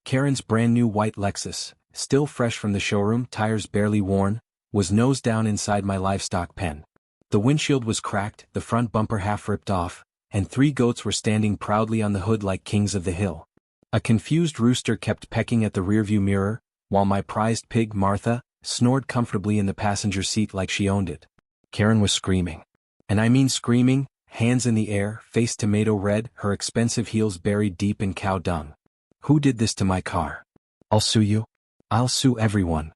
Karen's brand new white Lexus, still fresh from the showroom, tires barely worn, was nose down inside my livestock pen. The windshield was cracked, the front bumper half ripped off, and 3 goats were standing proudly on the hood like kings of the hill. A confused rooster kept pecking at the rearview mirror, while my prized pig, Martha, snored comfortably in the passenger seat like she owned it. Karen was screaming. And I mean screaming, hands in the air, face tomato red, her expensive heels buried deep in cow dung. "Who did this to my car? I'll sue you. I'll sue everyone."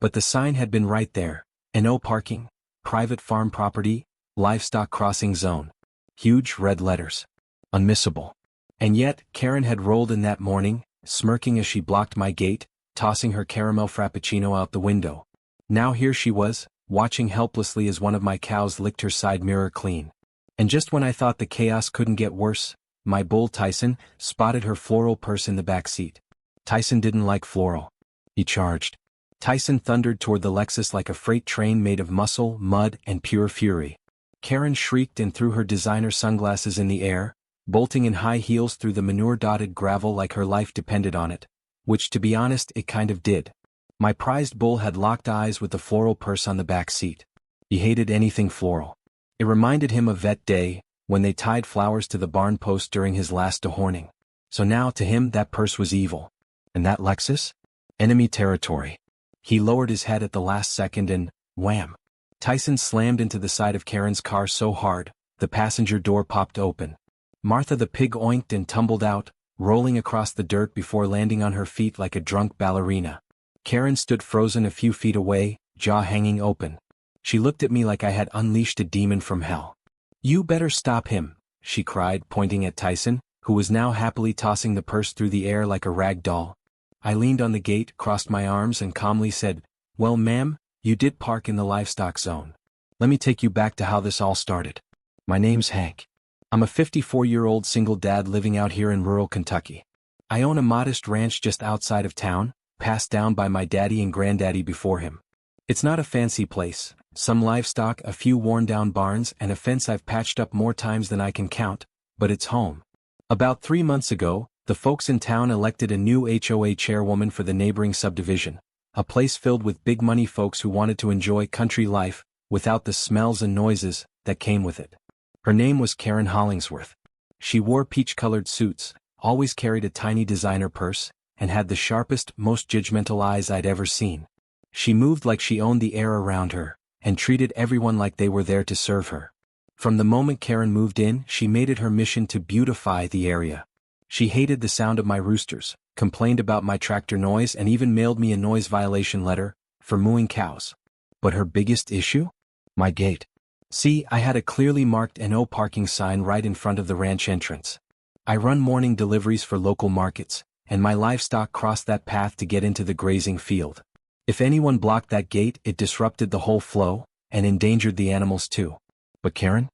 But the sign had been right there. No parking, private farm property, livestock crossing zone. Huge red letters. Unmissable. And yet, Karen had rolled in that morning, smirking as she blocked my gate, tossing her caramel frappuccino out the window. Now here she was, watching helplessly as one of my cows licked her side mirror clean. And just when I thought the chaos couldn't get worse, my bull Tyson spotted her floral purse in the back seat. Tyson didn't like floral. He charged. Tyson thundered toward the Lexus like a freight train made of muscle, mud, and pure fury. Karen shrieked and threw her designer sunglasses in the air, bolting in high heels through the manure-dotted gravel like her life depended on it, which to be honest it kind of did. My prized bull had locked eyes with the floral purse on the back seat. He hated anything floral. It reminded him of Vet Day, when they tied flowers to the barn post during his last dehorning. So now to him that purse was evil. And that Lexus? Enemy territory. He lowered his head at the last second and, wham! Tyson slammed into the side of Karen's car so hard, the passenger door popped open. Martha the pig oinked and tumbled out, rolling across the dirt before landing on her feet like a drunk ballerina. Karen stood frozen a few feet away, jaw hanging open. She looked at me like I had unleashed a demon from hell. "You better stop him," she cried, pointing at Tyson, who was now happily tossing the purse through the air like a rag doll. I leaned on the gate, crossed my arms and calmly said, "Well, ma'am, you did park in the livestock zone. Let me take you back to how this all started. My name's Hank. I'm a 54-year-old single dad living out here in rural Kentucky. I own a modest ranch just outside of town, passed down by my daddy and granddaddy before him. It's not a fancy place, some livestock, a few worn-down barns, and a fence I've patched up more times than I can count, but it's home. About 3 months ago, the folks in town elected a new HOA chairwoman for the neighboring subdivision, a place filled with big-money folks who wanted to enjoy country life, without the smells and noises that came with it. Her name was Karen Hollingsworth. She wore peach-colored suits, always carried a tiny designer purse, and had the sharpest, most judgmental eyes I'd ever seen. She moved like she owned the air around her, and treated everyone like they were there to serve her. From the moment Karen moved in, she made it her mission to beautify the area. She hated the sound of my roosters, complained about my tractor noise, and even mailed me a noise violation letter for mooing cows. But her biggest issue? My gate. See, I had a clearly marked "No parking" sign right in front of the ranch entrance. I run morning deliveries for local markets, and my livestock crossed that path to get into the grazing field. If anyone blocked that gate, it disrupted the whole flow, and endangered the animals too. But Karen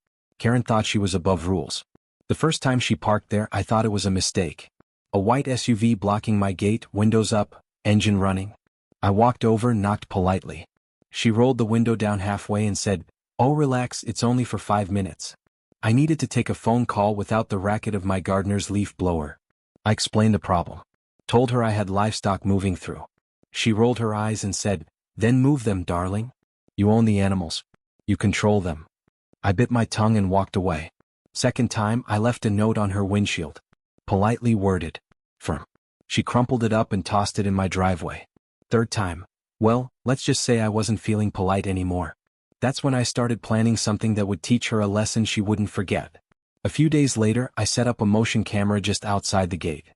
thought she was above rules. The first time she parked there, I thought it was a mistake. A white SUV blocking my gate, windows up, engine running. I walked over, knocked politely. She rolled the window down halfway and said, "Oh, relax, it's only for 5 minutes." I needed to take a phone call without the racket of my gardener's leaf blower. I explained the problem. Told her I had livestock moving through. She rolled her eyes and said, "Then move them, darling. You own the animals. You control them." I bit my tongue and walked away. Second time, I left a note on her windshield. Politely worded. Firm. She crumpled it up and tossed it in my driveway. Third time. Well, let's just say I wasn't feeling polite anymore. That's when I started planning something that would teach her a lesson she wouldn't forget. A few days later, I set up a motion camera just outside the gate.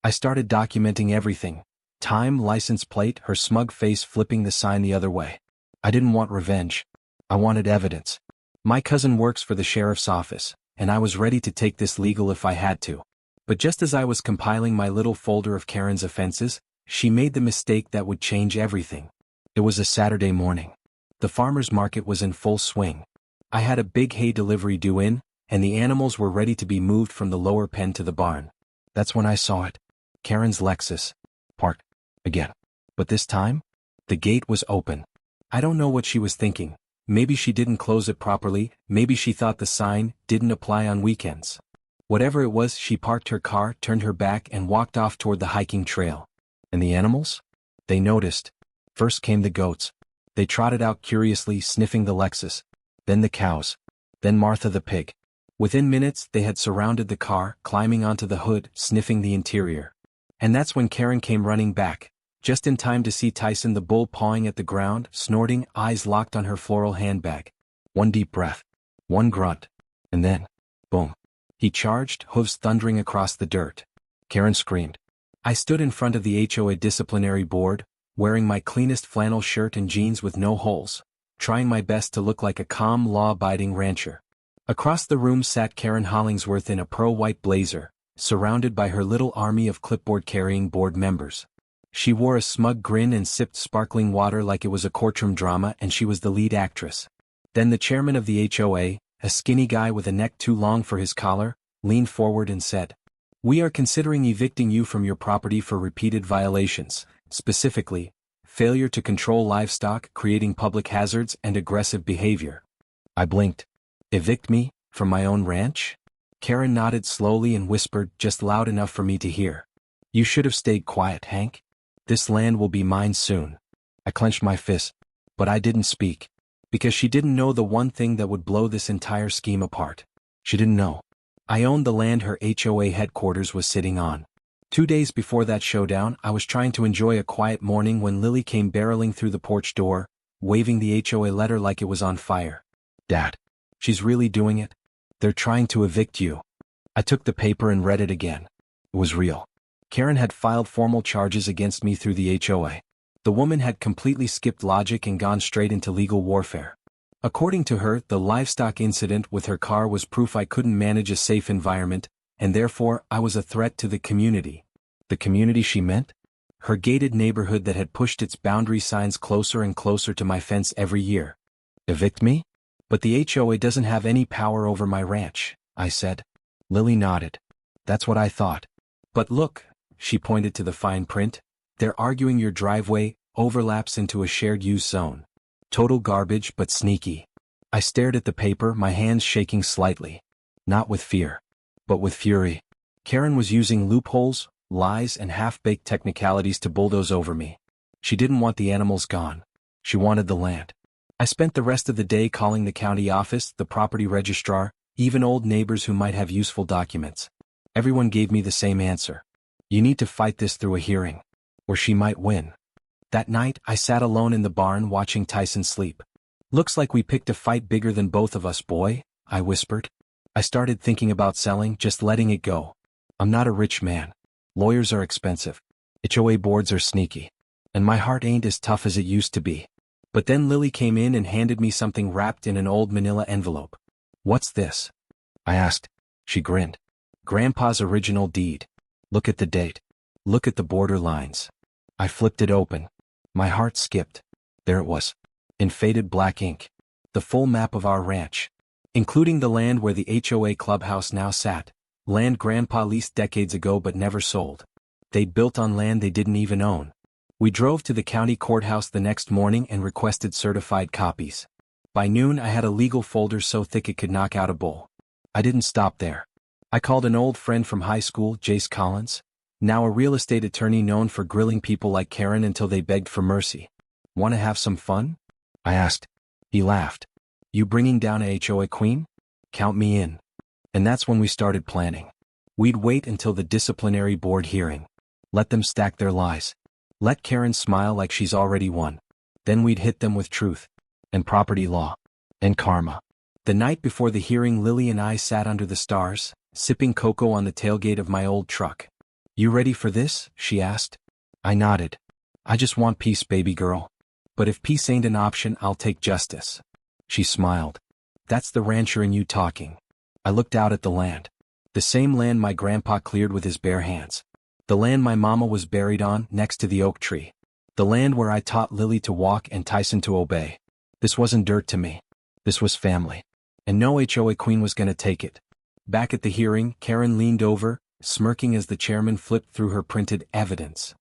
I started documenting everything. Time, license plate, her smug face flipping the sign the other way. I didn't want revenge. I wanted evidence. My cousin works for the sheriff's office, and I was ready to take this legal if I had to. But just as I was compiling my little folder of Karen's offenses, she made the mistake that would change everything. It was a Saturday morning. The farmer's market was in full swing. I had a big hay delivery due in, and the animals were ready to be moved from the lower pen to the barn. That's when I saw it. Karen's Lexus. Parked. Again. But this time, the gate was open. I don't know what she was thinking. Maybe she didn't close it properly, maybe she thought the sign didn't apply on weekends. Whatever it was, she parked her car, turned her back, and walked off toward the hiking trail. And the animals? They noticed. First came the goats. They trotted out curiously, sniffing the Lexus. Then the cows. Then Martha the pig. Within minutes, they had surrounded the car, climbing onto the hood, sniffing the interior. And that's when Karen came running back, just in time to see Tyson the bull pawing at the ground, snorting, eyes locked on her floral handbag. One deep breath. One grunt. And then, boom. He charged, hooves thundering across the dirt. Karen screamed. I stood in front of the HOA disciplinary board, wearing my cleanest flannel shirt and jeans with no holes, trying my best to look like a calm, law-abiding rancher. Across the room sat Karen Hollingsworth in a pearl-white blazer, surrounded by her little army of clipboard-carrying board members. She wore a smug grin and sipped sparkling water like it was a courtroom drama and she was the lead actress. Then the chairman of the HOA, a skinny guy with a neck too long for his collar, leaned forward and said, "We are considering evicting you from your property for repeated violations, specifically, failure to control livestock, creating public hazards, and aggressive behavior." I blinked. Evict me, from my own ranch? Karen nodded slowly and whispered, just loud enough for me to hear. You should have stayed quiet, Hank. This land will be mine soon. I clenched my fist, but I didn't speak. Because she didn't know the one thing that would blow this entire scheme apart. She didn't know. I owned the land her HOA headquarters was sitting on. 2 days before that showdown, I was trying to enjoy a quiet morning when Lily came barreling through the porch door, waving the HOA letter like it was on fire. Dad. She's really doing it? They're trying to evict you. I took the paper and read it again. It was real. Karen had filed formal charges against me through the HOA. The woman had completely skipped logic and gone straight into legal warfare. According to her, the livestock incident with her car was proof I couldn't manage a safe environment, and therefore I was a threat to the community. The community she meant? Her gated neighborhood that had pushed its boundary signs closer and closer to my fence every year. Evict me? But the HOA doesn't have any power over my ranch, I said. Lily nodded. That's what I thought. But look, she pointed to the fine print, they're arguing your driveway overlaps into a shared use zone. Total garbage but sneaky. I stared at the paper, my hands shaking slightly. Not with fear, but with fury. Karen was using loopholes, lies, and half-baked technicalities to bulldoze over me. She didn't want the animals gone. She wanted the land. I spent the rest of the day calling the county office, the property registrar, even old neighbors who might have useful documents. Everyone gave me the same answer. You need to fight this through a hearing. Or she might win. That night, I sat alone in the barn watching Tyson sleep. Looks like we picked a fight bigger than both of us, boy, I whispered. I started thinking about selling, just letting it go. I'm not a rich man. Lawyers are expensive. HOA boards are sneaky. And my heart ain't as tough as it used to be. But then Lily came in and handed me something wrapped in an old manila envelope. What's this? I asked. She grinned. Grandpa's original deed. Look at the date. Look at the border lines. I flipped it open. My heart skipped. There it was. In faded black ink. The full map of our ranch. Including the land where the HOA clubhouse now sat. Land Grandpa leased decades ago but never sold. They'd built on land they didn't even own. We drove to the county courthouse the next morning and requested certified copies. By noon I had a legal folder so thick it could knock out a bull. I didn't stop there. I called an old friend from high school, Jace Collins, now a real estate attorney known for grilling people like Karen until they begged for mercy. Want to have some fun? I asked. He laughed. You bringing down a HOA queen? Count me in. And that's when we started planning. We'd wait until the disciplinary board hearing. Let them stack their lies. Let Karen smile like she's already won. Then we'd hit them with truth. And property law. And karma. The night before the hearing, Lily and I sat under the stars, sipping cocoa on the tailgate of my old truck. You ready for this? She asked. I nodded. I just want peace, baby girl. But if peace ain't an option, I'll take justice. She smiled. That's the rancher in you talking. I looked out at the land. The same land my grandpa cleared with his bare hands. The land my mama was buried on, next to the oak tree. The land where I taught Lily to walk and Tyson to obey. This wasn't dirt to me. This was family. And no HOA queen was gonna take it. Back at the hearing, Karen leaned over, smirking as the chairman flipped through her printed evidence.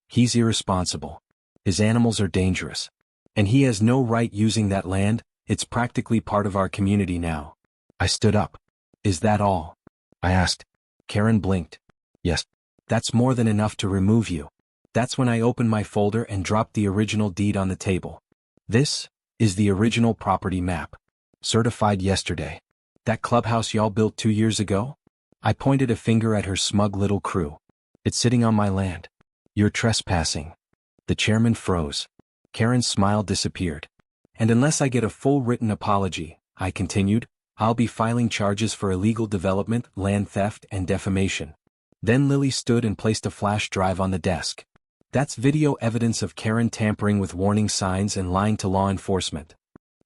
He's irresponsible. His animals are dangerous. And he has no right using that land, it's practically part of our community now. I stood up. Is that all? I asked. Karen blinked. Yes. That's more than enough to remove you. That's when I opened my folder and dropped the original deed on the table. This is the original property map. Certified yesterday. That clubhouse y'all built 2 years ago? I pointed a finger at her smug little crew. It's sitting on my land. You're trespassing. The chairman froze. Karen's smile disappeared. And unless I get a full written apology, I continued, I'll be filing charges for illegal development, land theft, and defamation. Then Lily stood and placed a flash drive on the desk. That's video evidence of Karen tampering with warning signs and lying to law enforcement.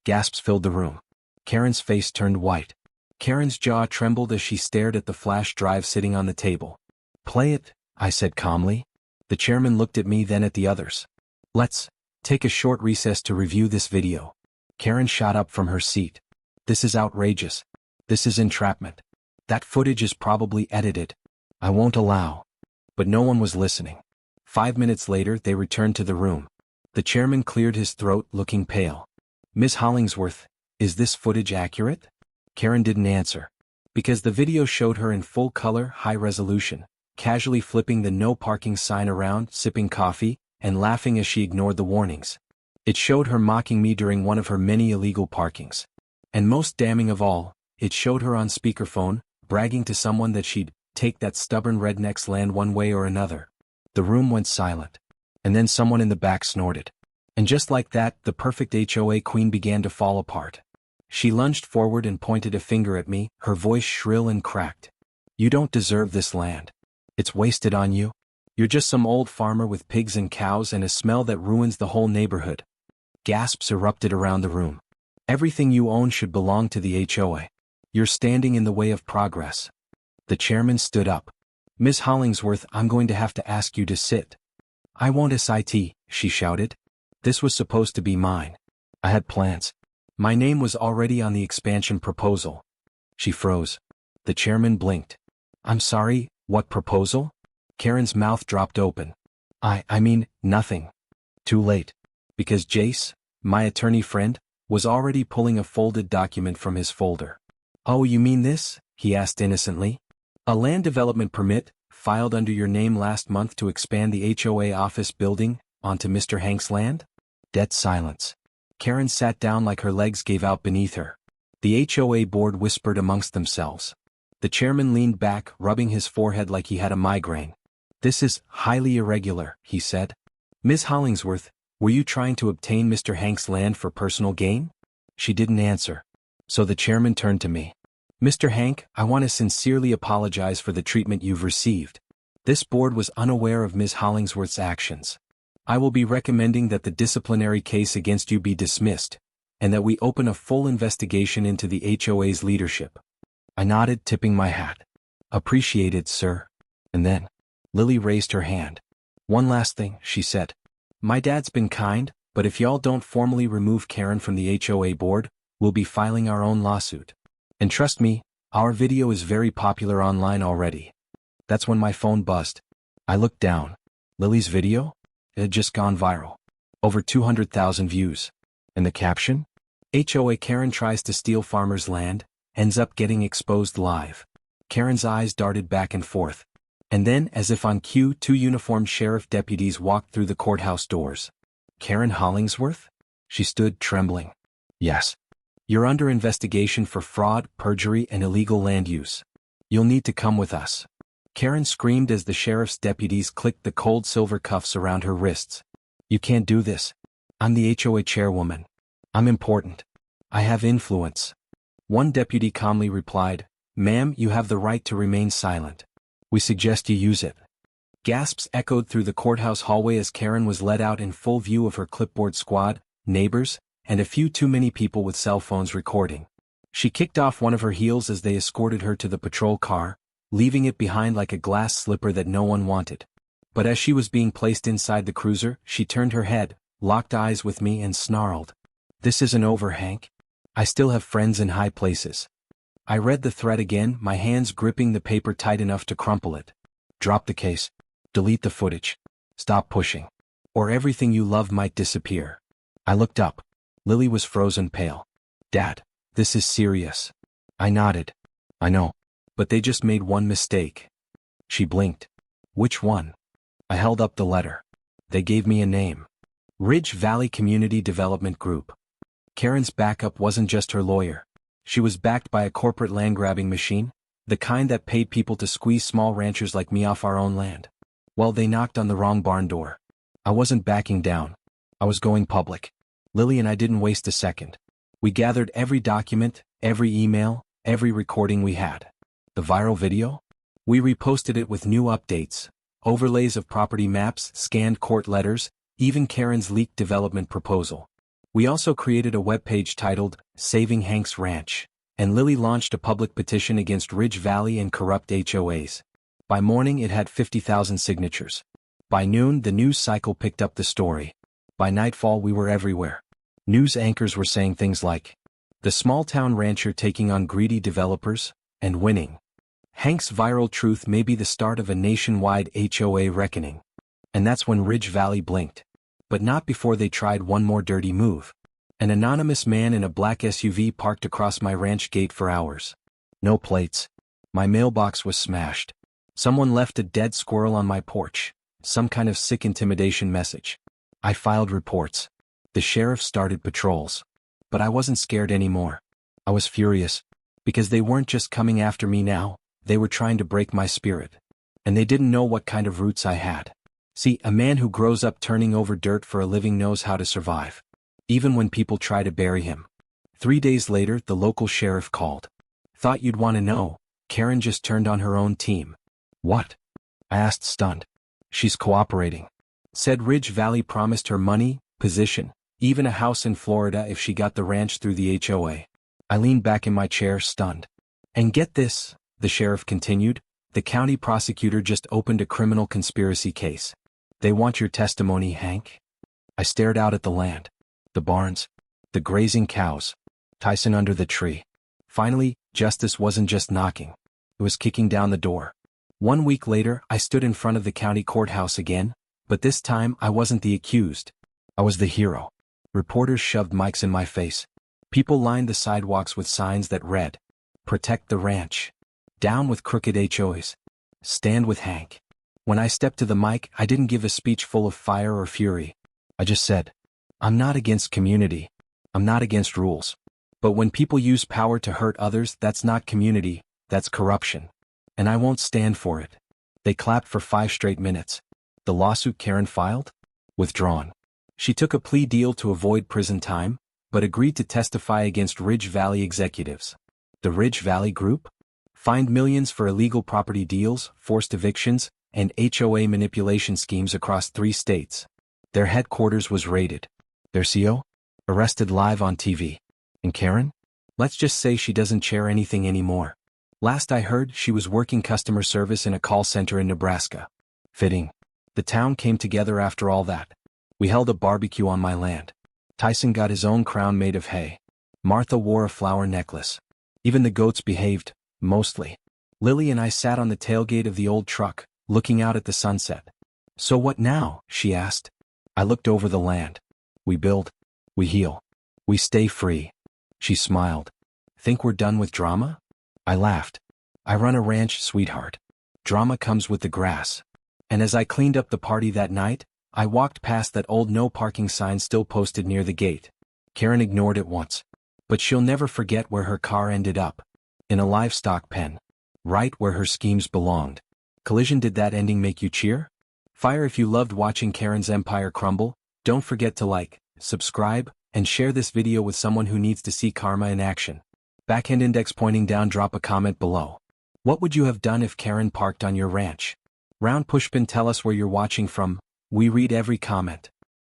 Gasps filled the room. Karen's face turned white. Karen's jaw trembled as she stared at the flash drive sitting on the table. Play it, I said calmly. The chairman looked at me, then at the others. Let's take a short recess to review this video. Karen shot up from her seat. This is outrageous. This is entrapment. That footage is probably edited. I won't allow. But no one was listening. 5 minutes later, they returned to the room. The chairman cleared his throat, looking pale. Ms. Hollingsworth, is this footage accurate? Karen didn't answer. Because the video showed her in full color, high resolution, casually flipping the no parking sign around, sipping coffee, and laughing as she ignored the warnings. It showed her mocking me during one of her many illegal parkings. And most damning of all, it showed her on speakerphone, bragging to someone that she'd take that stubborn redneck's land one way or another. The room went silent. And then someone in the back snorted. And just like that, the perfect HOA queen began to fall apart. She lunged forward and pointed a finger at me, her voice shrill and cracked. You don't deserve this land. It's wasted on you. You're just some old farmer with pigs and cows and a smell that ruins the whole neighborhood. Gasps erupted around the room. Everything you own should belong to the HOA. You're standing in the way of progress. The chairman stood up. Ms. Hollingsworth, I'm going to have to ask you to sit. I won't sit, she shouted. This was supposed to be mine. I had plans. My name was already on the expansion proposal. She froze. The chairman blinked. I'm sorry, what proposal? Karen's mouth dropped open. I mean, nothing. Too late. Because Jace, my attorney friend, was already pulling a folded document from his folder. Oh, you mean this? He asked innocently. A land development permit, filed under your name last month to expand the HOA office building onto Mr. Hank's land? Dead silence. Karen sat down like her legs gave out beneath her. The HOA board whispered amongst themselves. The chairman leaned back, rubbing his forehead like he had a migraine. This is highly irregular, he said. Ms. Hollingsworth, were you trying to obtain Mr. Hank's land for personal gain? She didn't answer. So the chairman turned to me. Mr. Hank, I want to sincerely apologize for the treatment you've received. This board was unaware of Ms. Hollingsworth's actions. I will be recommending that the disciplinary case against you be dismissed, and that we open a full investigation into the HOA's leadership. I nodded, tipping my hat. Appreciated, sir. And then, Lily raised her hand. One last thing, she said. My dad's been kind, but if y'all don't formally remove Karen from the HOA board, we'll be filing our own lawsuit. And trust me, our video is very popular online already. That's when my phone buzzed. I looked down. Lily's video? It had just gone viral. Over 200,000 views. And the caption? HOA Karen tries to steal farmer's land, ends up getting exposed live. Karen's eyes darted back and forth. And then, as if on cue, 2 uniformed sheriff deputies walked through the courthouse doors. Karen Hollingsworth? She stood trembling. Yes. You're under investigation for fraud, perjury, and illegal land use. You'll need to come with us. Karen screamed as the sheriff's deputies clicked the cold silver cuffs around her wrists. You can't do this. I'm the HOA chairwoman. I'm important. I have influence. One deputy calmly replied, Ma'am, you have the right to remain silent. We suggest you use it. Gasps echoed through the courthouse hallway as Karen was led out in full view of her clipboard squad, neighbors, and a few too many people with cell phones recording. She kicked off one of her heels as they escorted her to the patrol car, leaving it behind like a glass slipper that no one wanted. But as she was being placed inside the cruiser, she turned her head, locked eyes with me and snarled. This isn't over, Hank. I still have friends in high places. I read the threat again, my hands gripping the paper tight enough to crumple it. Drop the case. Delete the footage. Stop pushing. Or everything you love might disappear. I looked up. Lily was frozen pale. Dad, this is serious. I nodded. I know. But they just made one mistake. She blinked. Which one? I held up the letter. They gave me a name. Ridge Valley Community Development Group. Karen's backup wasn't just her lawyer. She was backed by a corporate land-grabbing machine, the kind that paid people to squeeze small ranchers like me off our own land. Well, they knocked on the wrong barn door. I wasn't backing down. I was going public. Lily and I didn't waste a second. We gathered every document, every email, every recording we had. The viral video? We reposted it with new updates, overlays of property maps, scanned court letters, even Karen's leaked development proposal. We also created a webpage titled, Saving Hank's Ranch, and Lily launched a public petition against Ridge Valley and corrupt HOAs. By morning it had 50,000 signatures. By noon the news cycle picked up the story. By nightfall we were everywhere. News anchors were saying things like, the small-town rancher taking on greedy developers, and winning. Hank's viral truth may be the start of a nationwide HOA reckoning. And that's when Ridge Valley blinked. But not before they tried one more dirty move. An anonymous man in a black SUV parked across my ranch gate for hours. No plates. My mailbox was smashed. Someone left a dead squirrel on my porch. Some kind of sick intimidation message. I filed reports. The sheriff started patrols. But I wasn't scared anymore. I was furious. Because they weren't just coming after me now, they were trying to break my spirit. And they didn't know what kind of roots I had. See, a man who grows up turning over dirt for a living knows how to survive. Even when people try to bury him. 3 days later, the local sheriff called. Thought you'd want to know, Karen just turned on her own team. What? I asked, stunned. She's cooperating. Said Ridge Valley promised her money, position, even a house in Florida if she got the ranch through the HOA. I leaned back in my chair, stunned. And get this, the sheriff continued, the county prosecutor just opened a criminal conspiracy case. They want your testimony, Hank? I stared out at the land. The barns. The grazing cows. Tyson under the tree. Finally, justice wasn't just knocking. It was kicking down the door. 1 week later, I stood in front of the county courthouse again, but this time I wasn't the accused. I was the hero. Reporters shoved mics in my face. People lined the sidewalks with signs that read, Protect the ranch. Down with crooked HOAs. Stand with Hank. When I stepped to the mic, I didn't give a speech full of fire or fury. I just said, I'm not against community. I'm not against rules. But when people use power to hurt others, that's not community, that's corruption. And I won't stand for it. They clapped for 5 straight minutes. The lawsuit Karen filed? Withdrawn. She took a plea deal to avoid prison time, but agreed to testify against Ridge Valley executives. The Ridge Valley Group? Fined millions for illegal property deals, forced evictions, and HOA manipulation schemes across 3 states. Their headquarters was raided. Their CO? Arrested live on TV. And Karen? Let's just say she doesn't chair anything anymore. Last I heard, she was working customer service in a call center in Nebraska. Fitting. The town came together after all that. We held a barbecue on my land. Tyson got his own crown made of hay. Martha wore a flower necklace. Even the goats behaved, mostly. Lily and I sat on the tailgate of the old truck, looking out at the sunset. So what now? She asked. I looked over the land. We build. We heal. We stay free. She smiled. Think we're done with drama? I laughed. I run a ranch, sweetheart. Drama comes with the grass. And as I cleaned up the party that night, I walked past that old no parking sign still posted near the gate. Karen ignored it once. But she'll never forget where her car ended up. In a livestock pen. Right where her schemes belonged. Collision, did that ending make you cheer? Fire if you loved watching Karen's empire crumble. Don't forget to like, subscribe, and share this video with someone who needs to see karma in action. Backhand index pointing down, drop a comment below. What would you have done if Karen parked on your ranch? Round pushpin, tell us where you're watching from. We read every comment.